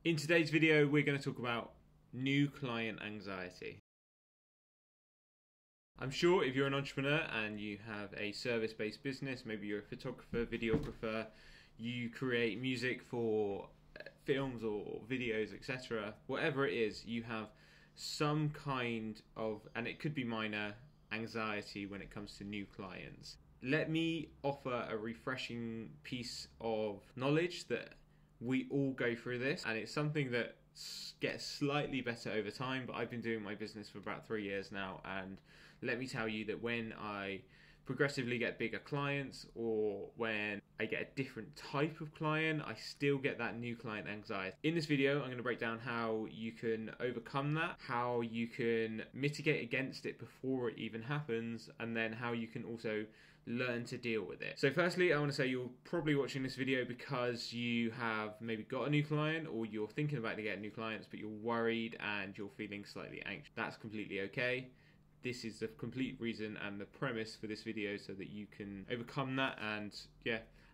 In today's video, we're going to talk about new client anxiety. I'm sure if you're an entrepreneur and you have a service-based business, maybe you're a photographer, videographer, you create music for films or videos, etc. Whatever it is, you have some kind of, and it could be minor, anxiety when it comes to new clients. Let me offer a refreshing piece of knowledge that we all go through this, and it's something that gets slightly better over time, but I've been doing my business for about 3 years now, and let me tell you that when I progressively get bigger clients, or when I get a different type of client, I still get that new client anxiety. In this video, I'm going to break down how you can overcome that, how you can mitigate against it before it even happens, and then how you can also learn to deal with it. So firstly, I want to say you're probably watching this video because you have maybe got a new client, or you're thinking about to get new clients, but you're worried and you're feeling slightly anxious. That's completely okay. This is the complete reason and the premise for this video, so that you can overcome that and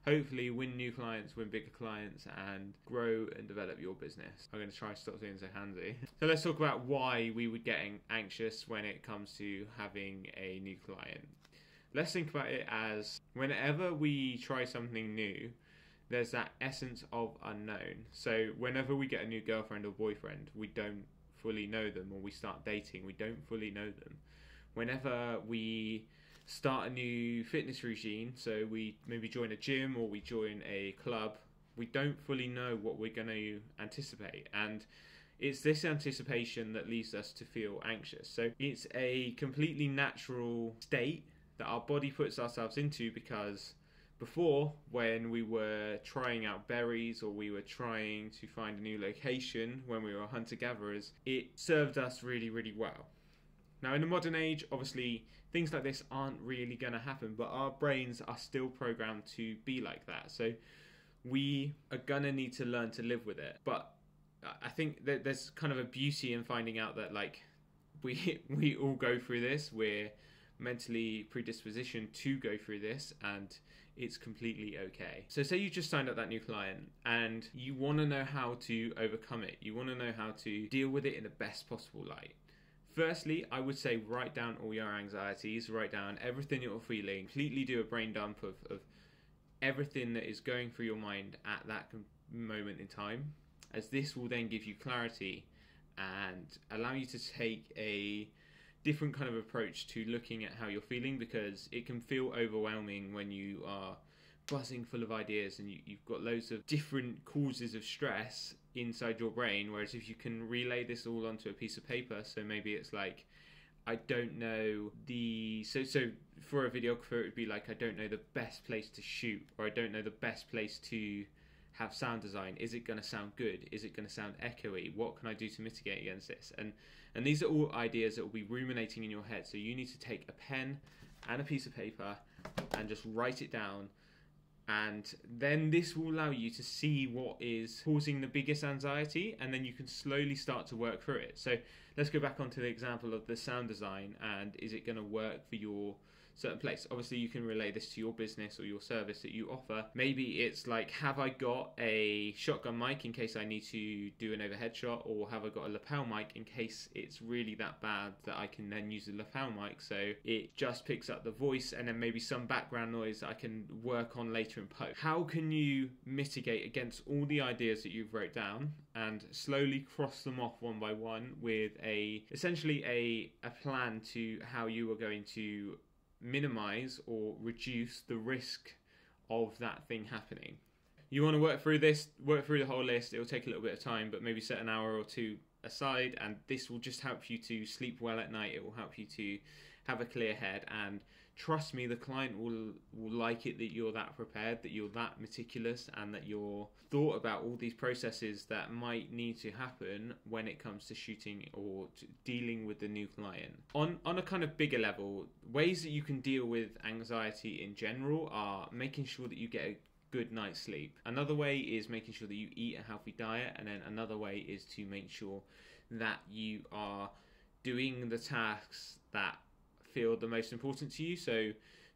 hopefully win new clients, win bigger clients, and grow and develop your business. I'm going to try to stop being so handsy. So let's talk about why we would get anxious when it comes to having a new client. Let's think about it as whenever we try something new, there's that essence of unknown. So whenever we get a new girlfriend or boyfriend, we don't fully know them, or we start dating, we don't fully know them. Whenever we start a new fitness regime, so we maybe join a gym or we join a club, we don't fully know what we're going to anticipate, and it's this anticipation that leads us to feel anxious. So it's a completely natural state that our body puts ourselves into, because before, when we were trying out berries or we were trying to find a new location when we were hunter-gatherers, it served us really, really well. Now in the modern age, obviously things like this aren't really going to happen, but our brains are still programmed to be like that. So we are going to need to learn to live with it. But I think that there's kind of a beauty in finding out that, like, we all go through this. We're mentally predispositioned to go through this, and it's completely okay. So say you just signed up that new client and you want to know how to overcome it. You want to know how to deal with it in the best possible light. Firstly, I would say write down all your anxieties, write down everything you're feeling, completely do a brain dump of everything that is going through your mind at that moment in time, as this will then give you clarity and allow you to take a different kind of approach to looking at how you're feeling, because it can feel overwhelming when you are buzzing full of ideas and you've got loads of different causes of stress inside your brain. Whereas if you can relay this all onto a piece of paper, so maybe it's like, I don't know so for a videographer it would be like, I don't know the best place to shoot, or I don't know the best place to have sound design. Is it going to sound good? Is it going to sound echoey? What can I do to mitigate against this? And these are all ideas that will be ruminating in your head. So you need to take a pen and a piece of paper and just write it down. And then this will allow you to see what is causing the biggest anxiety, and then you can slowly start to work through it. So let's go back onto the example of the sound design, and is it going to work for your certain place? Obviously you can relay this to your business or your service that you offer. Maybe it's like, have I got a shotgun mic in case I need to do an overhead shot, or have I got a lapel mic in case it's really that bad that I can then use the lapel mic so it just picks up the voice, and then maybe some background noise that I can work on later in post. How can you mitigate against all the ideas that you've wrote down and slowly cross them off one by one with essentially a plan to how you are going to minimize or reduce the risk of that thing happening? You want to work through this, work through the whole list. It will take a little bit of time, but maybe set an hour or two aside, and this will just help you to sleep well at night. It will help you to have a clear head, and trust me, the client will like it that you're that prepared, that you're that meticulous, and that you're thought about all these processes that might need to happen when it comes to shooting or to dealing with the new client. On a kind of bigger level, ways that you can deal with anxiety in general are making sure that you get a good night's sleep. Another way is making sure that you eat a healthy diet, and then another way is to make sure that you are doing the tasks that feel the most important to you. So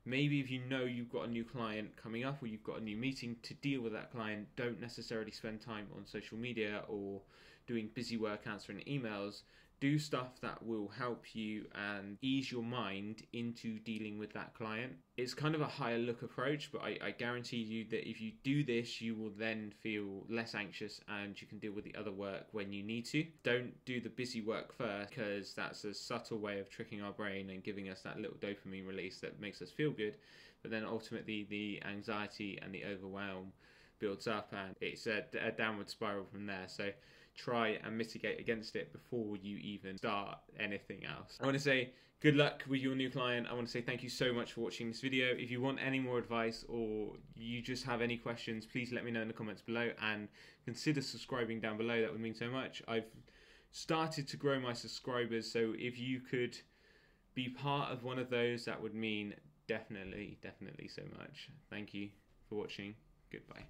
Maybe if you know you've got a new client coming up or you've got a new meeting to deal with that client, don't necessarily spend time on social media or doing busy work answering emails. Do stuff that will help you and ease your mind into dealing with that client. It's kind of a higher look approach, but I guarantee you that if you do this, you will then feel less anxious and you can deal with the other work when you need to. Don't do the busy work first, because that's a subtle way of tricking our brain and giving us that little dopamine release that makes us feel good. But then ultimately the anxiety and the overwhelm builds up and it's a downward spiral from there. So try and mitigate against it before you even start anything else. I want to say good luck with your new client. I want to say thank you so much for watching this video. If you want any more advice or you just have any questions, please let me know in the comments below and consider subscribing down below. That would mean so much. I've started to grow my subscribers, so if you could be part of one of those, that would mean definitely so much. Thank you for watching. Goodbye.